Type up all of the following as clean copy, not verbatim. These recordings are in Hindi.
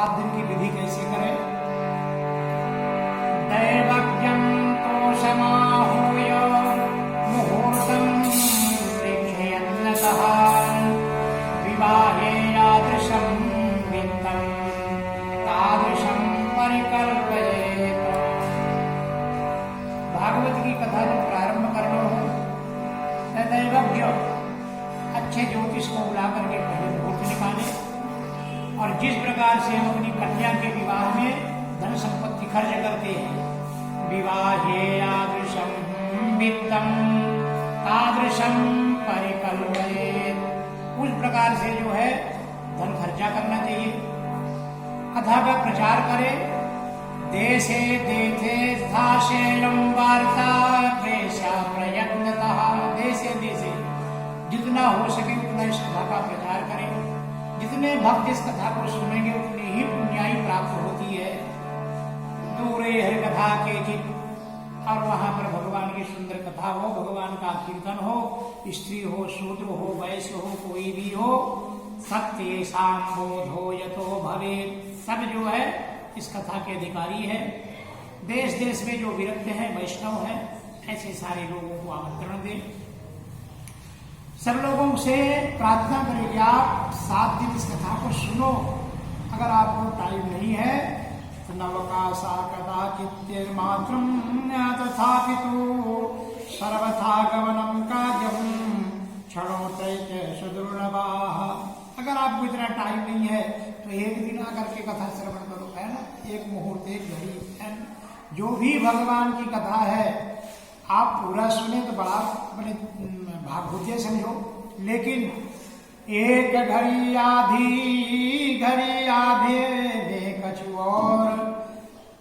7 दिन की विधि कैसे करें। दैवज्ञं तोषमाहूय मुहूर्तं प्रेक्षयन्नतः विवाहे यादृशं वित्तं तादृशं परिकल्पयेत्। भागवत की कथा जब प्रारंभ करना हो तो दैवज्ञ अच्छे ज्योतिष को बुला करके पहले मुहूर्त निकाले, और जिस प्रकार से हम अपनी कन्या के विवाह में धन संपत्ति खर्च करते हैं, विवाहे यादृशं वित्तं तादृशं परिकल्पयेत्, उस प्रकार से जो है धन खर्चा करना चाहिए। कथा का प्रचार करे। देशे देथे स्थाशेयं वार्ता प्रेषा प्रयत्नतः, देशे देशे जितना हो सके उतना इस कथा का प्रचार करें। जितने भक्त इस कथा को सुनेंगे उतनी ही पुण्याई प्राप्त होती है। दूरे हरि कथा के चित, और वहां पर भगवान की सुंदर कथा हो, भगवान का कीर्तन हो, स्त्री हो, शूद्र हो, वैश्य हो, कोई भी हो, सत्य बोधो यतो भवे, सब जो है इस कथा के अधिकारी है। देश देश में जो विरक्त हैं, वैष्णव हैं, ऐसे सारे लोगों को आमंत्रण दें। सब लोगों से प्रार्थना करें कि आप 7 दिन इस कथा को सुनो। अगर आपको टाइम नहीं है तो नवकाशा कदाचित् मात्रं तथापितो सर्वथा गमनं कार्यं क्षणोत्रैके सुदुर्लभाः। अगर आपको इतना टाइम नहीं है तो एक दिन आकर के कथा श्रवण करो, है ना, एक मुहूर्त, एक घड़ी, है ना। जो भी भगवान की कथा है आप पूरा सुने तो बड़ा अपने भागवतीय समझो, लेकिन एक घड़ी आधी कछु और,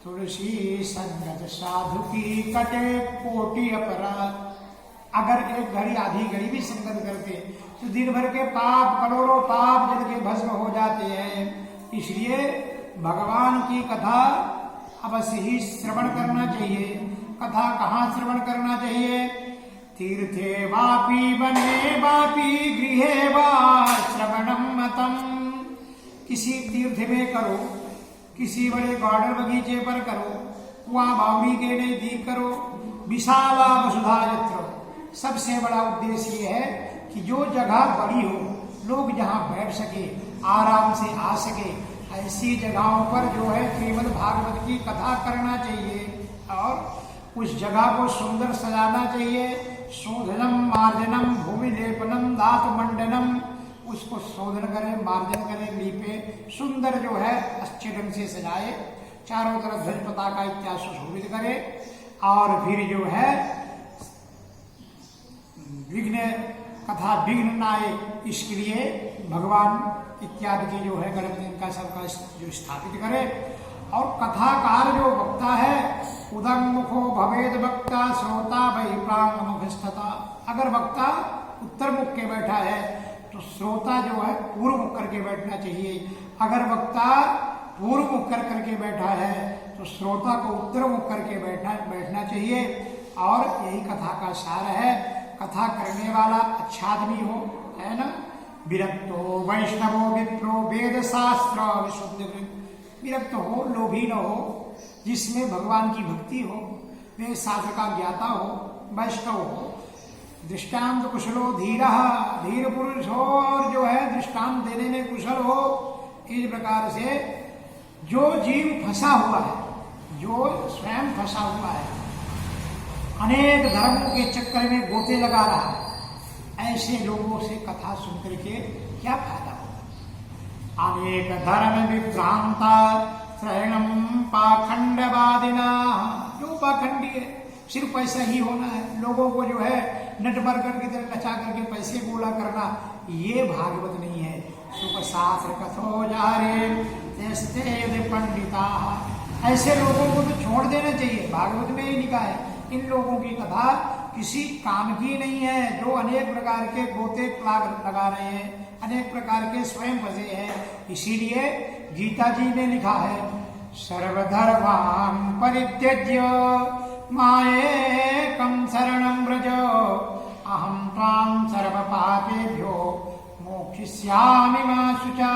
तुलसी संगत साधु की कटे कोटि अपराध। अगर एक घड़ी आधी घड़ी भी संगत करते तो दिन भर के पाप, करोड़ों पाप जल के भस्म हो जाते हैं। इसलिए भगवान की कथा अवश्य ही श्रवण करना चाहिए। कथा कहाँ श्रवण करना चाहिए? तीर्थे वापि वने वापि गृहे वा श्रवणं मतम्। किसी तीर्थ में करो, किसी बड़े गार्डन बगीचे पर करो, कुआं बावड़ी के नजदीक करो, विशाला वसुधा यत्र। सबसे बड़ा उद्देश्य ये है कि जो जगह बड़ी हो, लोग जहाँ बैठ सके, आराम से आ सके, ऐसी जगहों पर जो है श्रीमद् भागवत की कथा करना चाहिए। और उस जगह को सुंदर सजाना चाहिए। शोधनम मार्जनम भूमि लेपनम धातु मंडनम, उसको शोधन करें, मार्जन करें, लीपे, सुंदर जो है अच्छे ढंग से सजाए, चारों तरफ ध्वज पताका इत्यादि सुशोभित करे, और फिर जो है विघ्न कथा विघ्न न आए इसके लिए भगवान इत्यादि की जो है गणपति का सबका जो स्थापित करे। और कथाकार जो वक्ता है उदंगमुखो भवेद वक्ता श्रोता वही प्रांग मुखस्तता। अगर वक्ता उत्तर मुख के बैठा है तो श्रोता जो है पूर्व मुख करके बैठना चाहिए। अगर वक्ता पूर्व मुख करके बैठा है तो श्रोता को उत्तर मुख करके बैठना चाहिए। और यही कथा का सार है। कथा करने वाला अच्छा आदमी हो, है ना। विरक्तो वैष्णवो विप्रो वेद शास्त्र विशुद्ध, विरक्त हो, लोभी न हो, जिसमें भगवान की भक्ति हो, वेद शास्त्र का ज्ञाता हो, वैष्णव हो, दृष्टांत कुशलो धीरा, धीर पुरुष हो, और जो है दृष्टांत देने में कुशल हो। इस प्रकार से जो जीव फंसा हुआ है, जो स्वयं फंसा हुआ है, अनेक धर्मों के चक्कर में गोते लगा रहा है, ऐसे लोगों से कथा सुन करके क्या फायदा होगा। अनेक धर्म विभ्रांता श्रवणम पाखंडवादिना, जो पाखंडी है, सिर्फ पैसा ही होना है, लोगों को जो है नटबरकर की तरह नचा करके पैसे गोला करना, ये भागवत नहीं है। सुख शास्त्र कथो जारे पंडिता, ऐसे लोगों को तो छोड़ देना चाहिए। भागवत में ही लिखा है इन लोगों की कथा किसी काम की नहीं है, जो अनेक प्रकार के गोते लगा रहे हैं, अनेक प्रकार के स्वयं फंसे हैं। इसीलिए गीता जी ने लिखा है सर्वधर्मान् परित्यज्य मामेकं शरणं व्रज अहं त्वां सर्वपापेभ्यो मोक्षयिष्यामि मा शुचा।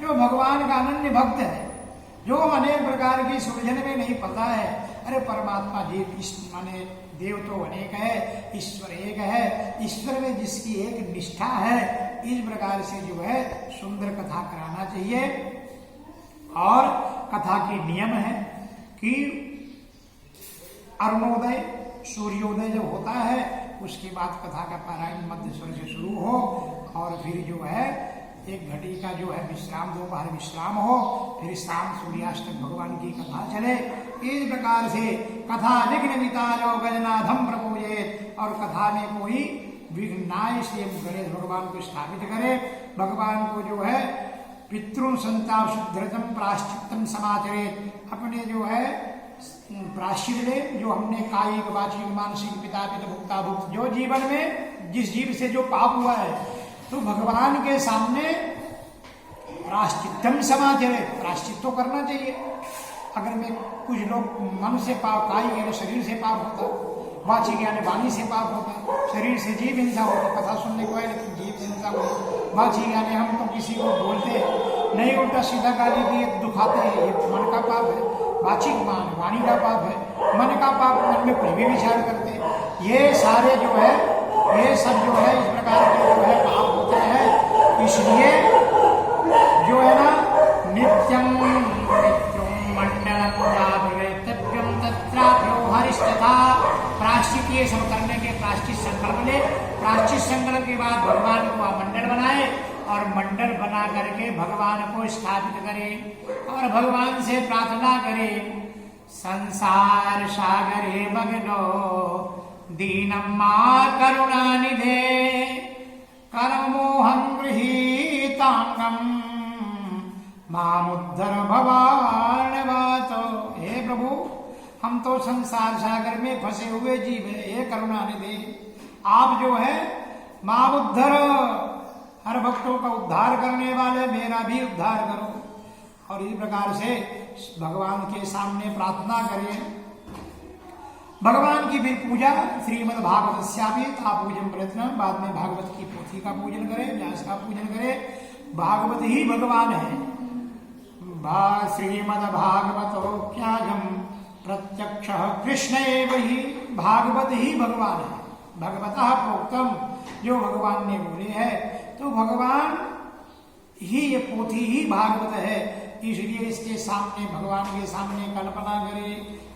जो भगवान का अनन्य भक्त है, जो अनेक प्रकार की सुलझन में नहीं पता है, अरे परमात्मा जीव माने देव तो अनेक है, ईश्वर एक है, ईश्वर में जिसकी एक निष्ठा है, इस प्रकार से जो है सुंदर कथा कराना चाहिए। और कथा के नियम है कि अरुणोदय सूर्योदय जब होता है उसके बाद कथा का पारायण मध्य स्वर से शुरू हो और फिर जो है 1 घड़ी का जो है विश्राम, दोपहर विश्राम हो, फिर शाम सूर्यास्त तक भगवान की कथा चले। इस प्रकार से कथा विघ्न वितारो गजनाथम प्रपूजेत, और कथा में कोई विघ्न नाय से गणेश भगवान को स्थापित करे। भगवान को जो है पितृ संताप शुद्धतम प्राश्चितम समाचरेत, अपने जो है प्राश्चित ले, जो हमने कायिक वाचिक मानसिक पिता पिता भुक्ता भुक्त, जो जीवन में जिस जीव से जो पाप हुआ है, तो भगवान के सामने प्राश्चितम समाचरेत, प्राश्चित तो करना चाहिए। अगर मैं कुछ लोग मन से पाप, कायिक यानी शरीर से पाप होता, वाचिक यानी वाणी से पाप होता, शरीर से जीव हिंसा होती, कथा सुनने को है लेकिन जीव हिंसा होती, वाचिक यानी हम तो किसी को बोलते नहीं, उल्टा सीधा गाली दिए दुखाते हैं, ये मन का पाप है। वाचिक मान वाणी का पाप है, मन का पाप मन में कुछ भी विचार करते, ये सारे जो है ये सब जो है इस प्रकार के जो है पाप होते हैं। इसलिए जो है ना नित्यम मंडलम तत्राभ्यो हरिष्ठता, प्राश्चित ये सब करने के प्राश्चित संकल्प ले, प्राश्चित संकल्प के बाद भगवान को मंडल बनाए और मंडल बना करके भगवान को स्थापित करे और भगवान से प्रार्थना करे, संसार सागरे मग्नो दीनम मां करुणानिधे कर्मोहं गृहीतांगम मामुद्धर भवार्णवातो। हे प्रभु, हम तो संसार सागर में फंसे हुए जीव है, हे करुणानिधि, आप जो है मामुद्धर, हर भक्तों का उद्धार करने वाले, मेरा भी उद्धार करो। और इस प्रकार से भगवान के सामने प्रार्थना करें। भगवान की भी पूजा श्रीमद् भागवत श्यापी तापूजन प्रयत्न, बाद में भागवत की पोथी का पूजन करें, व्यास का पूजन करें। भागवत ही भगवान है। श्रीमद् भागवतोऽप्याजम प्रत्यक्ष कृष्ण एव ही, भागवत ही भगवान है। भगवतः प्रोक्तम, जो भगवान ने बोले है, तो भगवान ही ये पोथी ही भागवत है। इसलिए इसके सामने, भगवान के सामने कल्पना करें,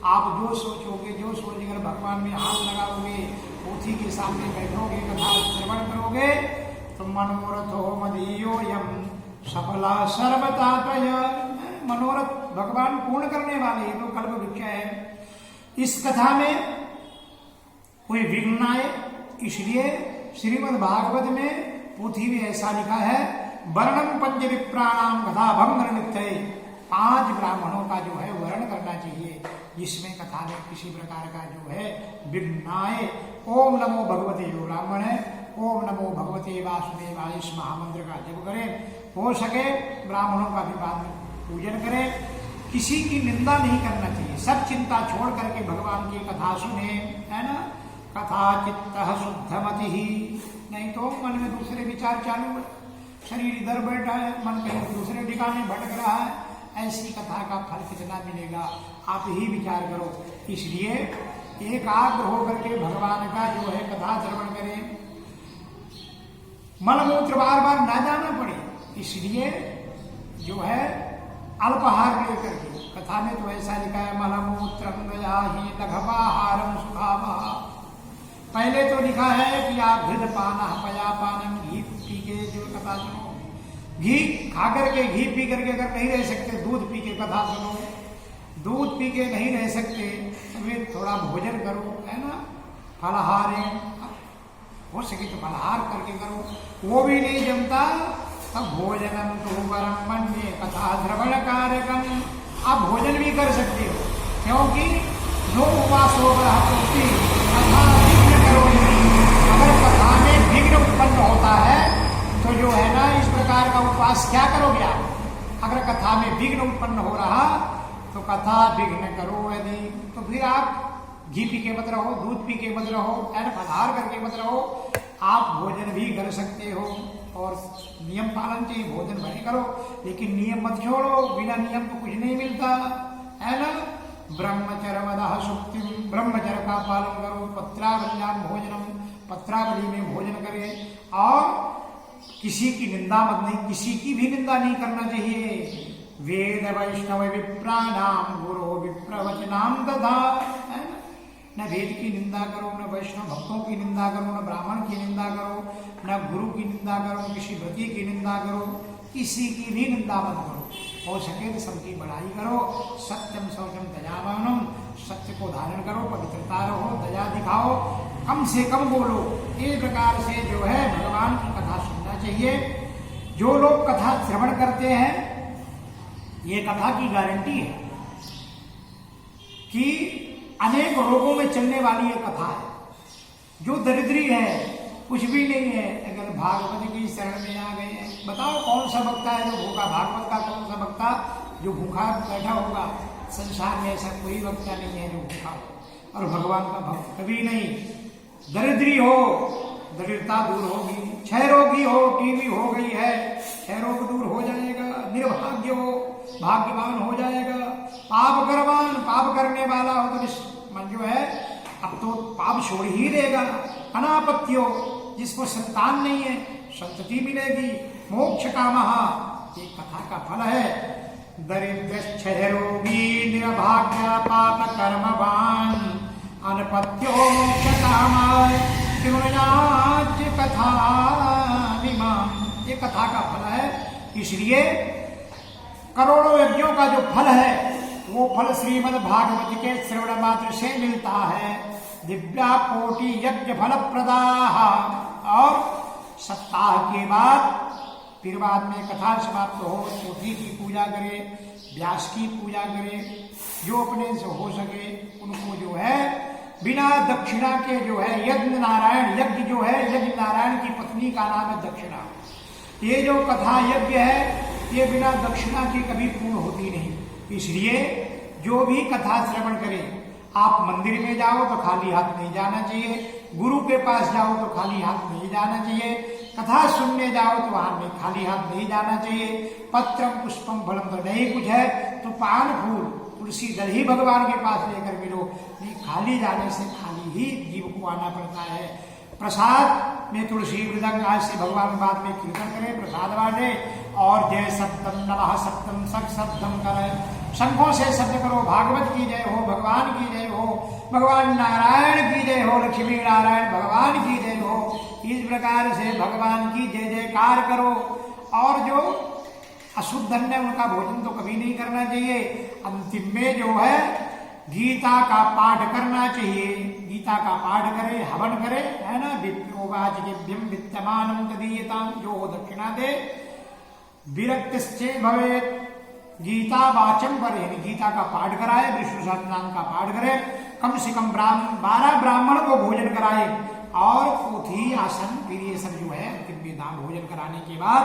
आप जो सोचोगे, जो सोचकर भगवान में हाथ लगाओगे, पोथी के सामने बैठोगे, कथा श्रवण करोगे, तो मनोरथो मदीयोऽयं सफला सर्वतापय, मनोरथ भगवान पूर्ण करने वाले, तो कल्प वृक्ष है। इस कथा में कोई विघ्न आए, इसलिए श्रीमद् भागवत में पोथी में ऐसा लिखा है, वर्णम पंच विप्राणाम कथा भंग नित्य, 5 ब्राह्मणों का जो है वर्ण करना चाहिए, जिसमें कथा में किसी प्रकार का जो है विघ्न आए। ओम नमो भगवते, जो ब्राह्मण है, ओम नमो भगवते वासुदेवाय इस महामंत्र का जप करें। हो सके ब्राह्मणों का भी बाद में पूजन करें। किसी की निंदा नहीं करना चाहिए, सब चिंता छोड़ करके भगवान की कथा सुने, है ना। कथा चित्त शुद्धमति ही, नहीं तो मन में दूसरे विचार चालू है, शरीर इधर बैठा है, मन कहीं दूसरे ठिकाने भटक रहा है, ऐसी कथा का फल कितना मिलेगा, आप ही विचार करो। इसलिए एकाग्र होकर के भगवान का जो है कथा श्रवण करें, मलमूत्र बार बार ना जाना पड़े, इसलिए जो है अल्पाहार लेकर के, कथा में तो ऐसा लिखा है मलमूत्रम दयाहि लघवाहारम सुखावः। पहले तो लिखा है कि आप घृत पाना पयापानम, घी पी के जो कथा सुनो, घी खा करके, घी पी करके अगर नहीं रह सकते, दूध पी के कथा सुनो, दूध पी के नहीं रह सकते तो फिर थोड़ा भोजन करो, है ना। फलाहार हो सके तो फलाहार करके करो, वो भी नहीं जमता तब भोजनम तो वरम मन्ये कथा श्रवण कार्यक्रम, आप भोजन भी कर सकते हो, क्योंकि जो उपवास हो रहा कथा विघ्न करो। अगर कथा में विघ्न उत्पन्न होता है तो जो है ना, इस प्रकार का उपवास क्या करोगे आप। अगर कथा में विघ्न उत्पन्न हो रहा तो कथा विघ्न करो, यदि तो फिर आप घी पी के मत रहो, दूध पी के मत रहो, फलाहार करके मत रहो, आप भोजन भी कर सकते हो। और नियम पालन चाहिए, भोजन भले करो लेकिन नियम मत छोड़ो, बिना नियम तो कुछ नहीं मिलता है ना। ब्रह्मचर्य वदह सुक्तिम, ब्रह्मचर्य का पालन करो, पत्रावल्याम भोजनम, पत्रावली में भोजन करे, और किसी की निंदा मत नहीं, किसी की भी निंदा नहीं करना चाहिए। वेद वैष्णव विप्राणाम गुरु विप्रवचनाम दधा, है ना। न वेद की निंदा करो, न वैष्णव भक्तों की निंदा करो, न ब्राह्मण की निंदा करो, न गुरु की निंदा करो, न किसी व्रती की निंदा करो, किसी की भी निंदा मत करो। हो सके तो सबकी बढ़ाई करो। सत्यम शौचम दयावानम, सत्य को धारण करो, पवित्रता रहो, दया दिखाओ, कम से कम बोलो। इस प्रकार से जो है भगवान की कथा सुनना चाहिए। जो लोग कथा श्रवण करते हैं, ये कथा की गारंटी है कि अनेक रोगों में चलने वाली ये कथा है। जो दरिद्री है, कुछ भी नहीं है, अगर भागवत की शरण में आ गए हैं, बताओ कौन सा भक्ता है जो भूखा, भागवत का कौन सा भक्ता जो भूखा बैठा होगा। संसार में ऐसा कोई भक्ता नहीं है जो भूखा हो, और भगवान का भक्त कभी नहीं। दरिद्री हो, दरिद्रता दूर होगी, क्षय रोगी हो, टीबी हो गई है, क्षय रोग दूर हो जाएगा। निर्भाग्य हो, भाग्यवान हो जाएगा। पाप करवान, पाप करने वाला हो तो मन जो है अब तो पाप छोड़ ही देगा। अनापत्य हो, जिसको संतान नहीं है, संतति मिलेगी। मोक्ष कामः, ये कथा का फल है। दरिद्र क्षय रोगी निर्भाग्य पाप कर्मवान अनपत्यो मोक्ष कामाय कृणयाच कथा विमान, ये कथा का फल है। इसलिए करोड़ों यज्ञों का जो फल है, वो फल श्रीमद् भागवत के श्रवण मात्र से मिलता है। दिव्या कोटि यज्ञ फल प्रदाह, और सप्ताह के बाद फिर बाद में कथा समाप्त हो, पोथी की पूजा करे, व्यास की पूजा करे, जो अपने से हो सके उनको जो है बिना दक्षिणा के जो है यज्ञ नारायण, यज्ञ जो है यज्ञ नारायण की पत्नी का नाम है दक्षिणा। ये जो कथा यज्ञ है, ये बिना दक्षिणा की कभी पूर्ण होती नहीं। इसलिए जो भी कथा श्रवण करे, आप मंदिर में जाओ तो खाली हाथ नहीं जाना चाहिए, गुरु के पास जाओ तो खाली हाथ नहीं जाना चाहिए, कथा सुनने जाओ तो वहां में खाली हाथ नहीं जाना चाहिए। पत्रम पुष्पम फलम तो नहीं कुछ है तो पान फूल तुलसी दल ही भगवान के पास लेकर मिलो। नहीं, खाली जाने से खाली ही जीव को आना पड़ता है। प्रसाद में तुलसी मृदंग आज से भगवान बाद में कीर्तन करे, प्रसाद बांटे, और जय सप्तम नमः सप्तम सख शब्दम करे, शंखों से शब्द करो, भागवत की जय हो, भगवान की जय हो, भगवान नारायण की जय हो, लक्ष्मी नारायण भगवान की जय हो। इस प्रकार से भगवान की जय जयकार करो। और जो अशुद्ध है उनका भोजन तो कभी नहीं करना चाहिए। अंतिम में जो है गीता का पाठ करना चाहिए, गीता का पाठ करे, हवन करे, है ना। विप्रोवाच दिव्यम विद्यमानम तदीयताम, जो हो दक्षिणा दे। विरक्तिश्चे भवेत्, गीता वाचम करे, यानी गीता का पाठ कराए, विष्णु सहस्रनाम का पाठ करे, कम से कम 12 ब्राह्मण को भोजन कराए, और पोथी आसन फिर ये सब जो है अंतिम विधान भोजन कराने के बाद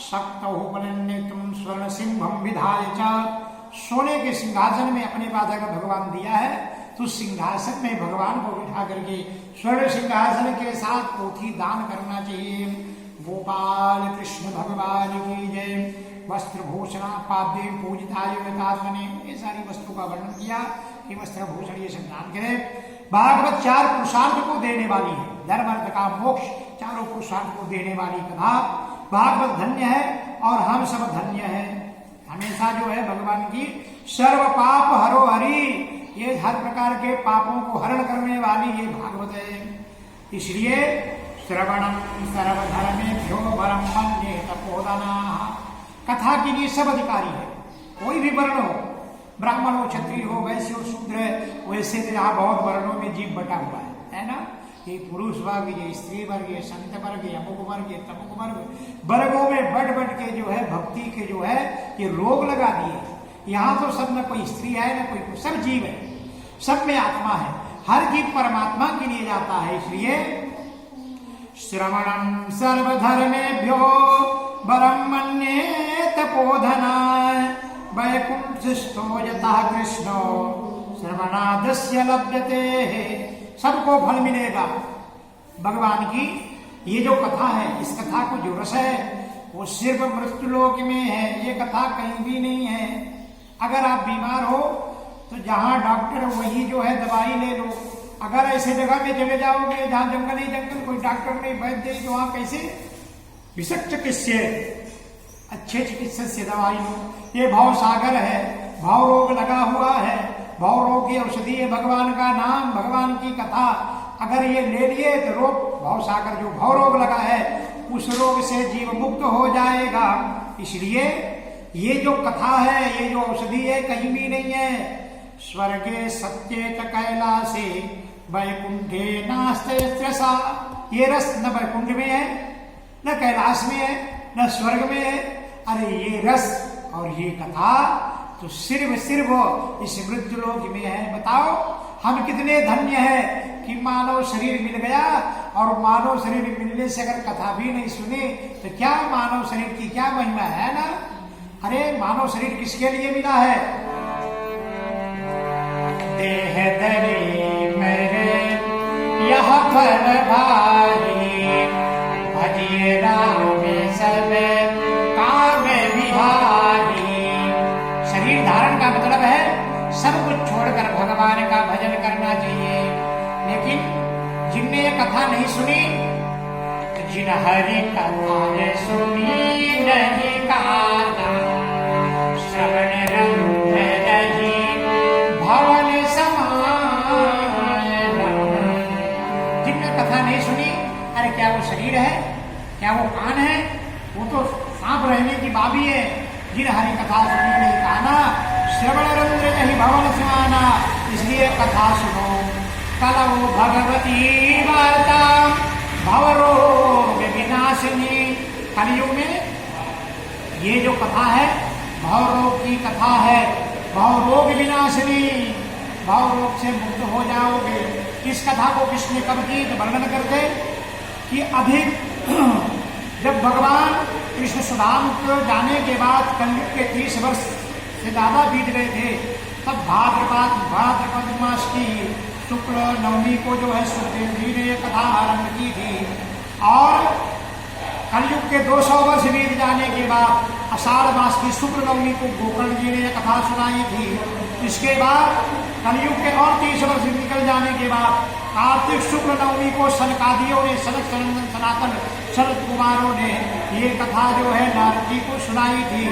शक्तोपनन्यतम स्वर्ण सिंहम विधाय च, सोने के सिंहासन में अपने पास अगर भगवान दिया है तो सिंहासन में भगवान को बिठा करके स्वर्ण सिंहासन के साथ पोथी दान करना चाहिए। गोपाल कृष्ण भगवान की जय। वस्त्र भूषण पाद्य पूजिताय ने ये सारी वस्तु का वर्णन किया कि वस्त्र भूषण ये सब दान करे। भागवत 4 पुरुषार्थ को देने वाली है, धर्म अर्थ काम मोक्ष, चारों पुरुषार्थ को देने वाली कथा। भागवत धन्य है और हम सब धन्य है। हमेशा जो है भगवान की सर्व पाप हरो हरि, ये हर प्रकार के पापों को हरण करने वाली ये भागवत है। इसलिए श्रवणम सर्वधर्मेभ्यो वरम मन्ये तपोधना, कथा के लिए सब अधिकारी है, कोई भी वर्ण हो, ब्राह्मण हो, क्षत्रिय हो, वैश्य हो, शूद्र है। वैसे तो यहाँ बहुत वर्णों में जीव बटा हुआ है ना। ये पुरुष वर्ग, ये स्त्री वर्ग, ये संत वर्ग, ये अमुक वर्ग, ये तमुक वर्ग, वर्गों में बढ़ के जो है भक्ति के जो है ये रोग लगा दिए। यहाँ तो सब में कोई स्त्री है ना कोई, सब जीव है, सब में आत्मा है, हर जीव परमात्मा के लिए जाता है। इसलिए श्रवणम सर्वधर्मेभ्यो वरम मन्ये तपोधनाय, वैकुंठस्थो यतः कृष्णो श्रवणादस्य लभ्यते। सबको फल मिलेगा भगवान की ये जो कथा है, इस कथा को जो रस है वो सिर्फ मृत्युलोक में है, ये कथा कहीं भी नहीं है। अगर आप बीमार हो तो जहां डॉक्टर है वही जो है दवाई ले लो। अगर ऐसे जगह में चले जाओगे जहां जंगल ही जंगल, कोई डॉक्टर नहीं, वैद्य नहीं, तो वहां कैसे विषक चिकित्सा, अच्छे चिकित्सक से दवाई लो। ये भाव सागर है, भाव रोग लगा हुआ है, भाव रोग की औषधि है भगवान का नाम, भगवान की कथा। अगर ये ले लिए तो रोग, भाव सागर जो भाव रोग लगा है उस रोग से जीव मुक्त हो जाएगा। इसलिए ये जो कथा है, ये जो औषधि है, कहीं भी नहीं है। स्वर्गे सत्ये च कैलासे वैकुंठे नास्ते त्रसा। ये रस न वैकुंठ में है, न कैलाश में है, न स्वर्ग में है। अरे ये रस और ये कथा तो सिर्फ इस मृत्युलोक में है। बताओ हम कितने धन्य हैं कि मानव शरीर मिल गया, और मानव शरीर मिलने से अगर कथा भी नहीं सुने तो क्या मानव शरीर की क्या महिमा है ना। अरे मानव शरीर किसके लिए मिला है? देह धरे मेरे यह फल भारी, भजिए राम सब काम बिहारी। शरीर धारण का मतलब है सब कुछ छोड़कर भगवान का भजन करना चाहिए। लेकिन जिनने ये कथा नहीं सुनी, जिन हरि कथा सुनी नहीं काना, श्रवण रंग रही भवन समाय। जिनने कथा नहीं सुनी, अरे क्या वो शरीर है, क्या वो कान है? वो तो सांप रहने की बाबी है। जिन हरि कथा सुनी नहीं काना, श्रवण रंग रही भवन समाना। इसलिए कथा सुनो। कलौ भगवती वार्ता भवरोग विनाशिनी। कलयुग में ये जो कथा है भवरोग की कथा है, भवरोग विनाशिनी। भवरोग से मुक्त हो जाओगे। इस कथा को किसने कब की तो वर्णन करते कि अधिक जब भगवान कृष्ण सुदाम को जाने के बाद कलयुग के 30 वर्ष से ज्यादा बीत गए थे, तब भाद्रपद मास की शुक्ल नवमी को जो है सुखदेव जी ने कथा आरंभ की थी। और कलयुग के 200 वर्ष बीत जाने के बाद आषाढ़ मास की शुक्ल नवमी को गोकर्ण जी ने कथा सुनाई थी। इसके बाद कलयुग के और 30 वर्ष निकल जाने के बाद कार्तिक शुक्ल नवमी को सनकादियों ने, सनक सनंदन सनातन शरद कुमारों ने ये कथा जो है नारद जी को सुनाई थी।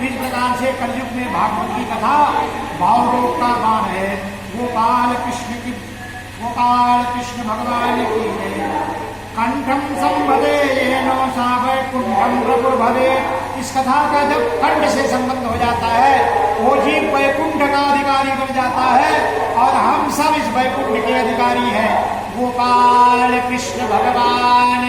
इस प्रकार से कलयुग में भागवत की कथा भावरोग का गान है। गोपाल कृष्ण भगवान की है। कंठम संभदे येनो सा वैकुंठम प्रभुर्भवे। इस कथा का जब कंठ से संबंध हो जाता है, वो जीव वैकुंठ का अधिकारी बन जाता है, और हम सब इस वैकुंठ के अधिकारी हैं। गोपाल कृष्ण भगवान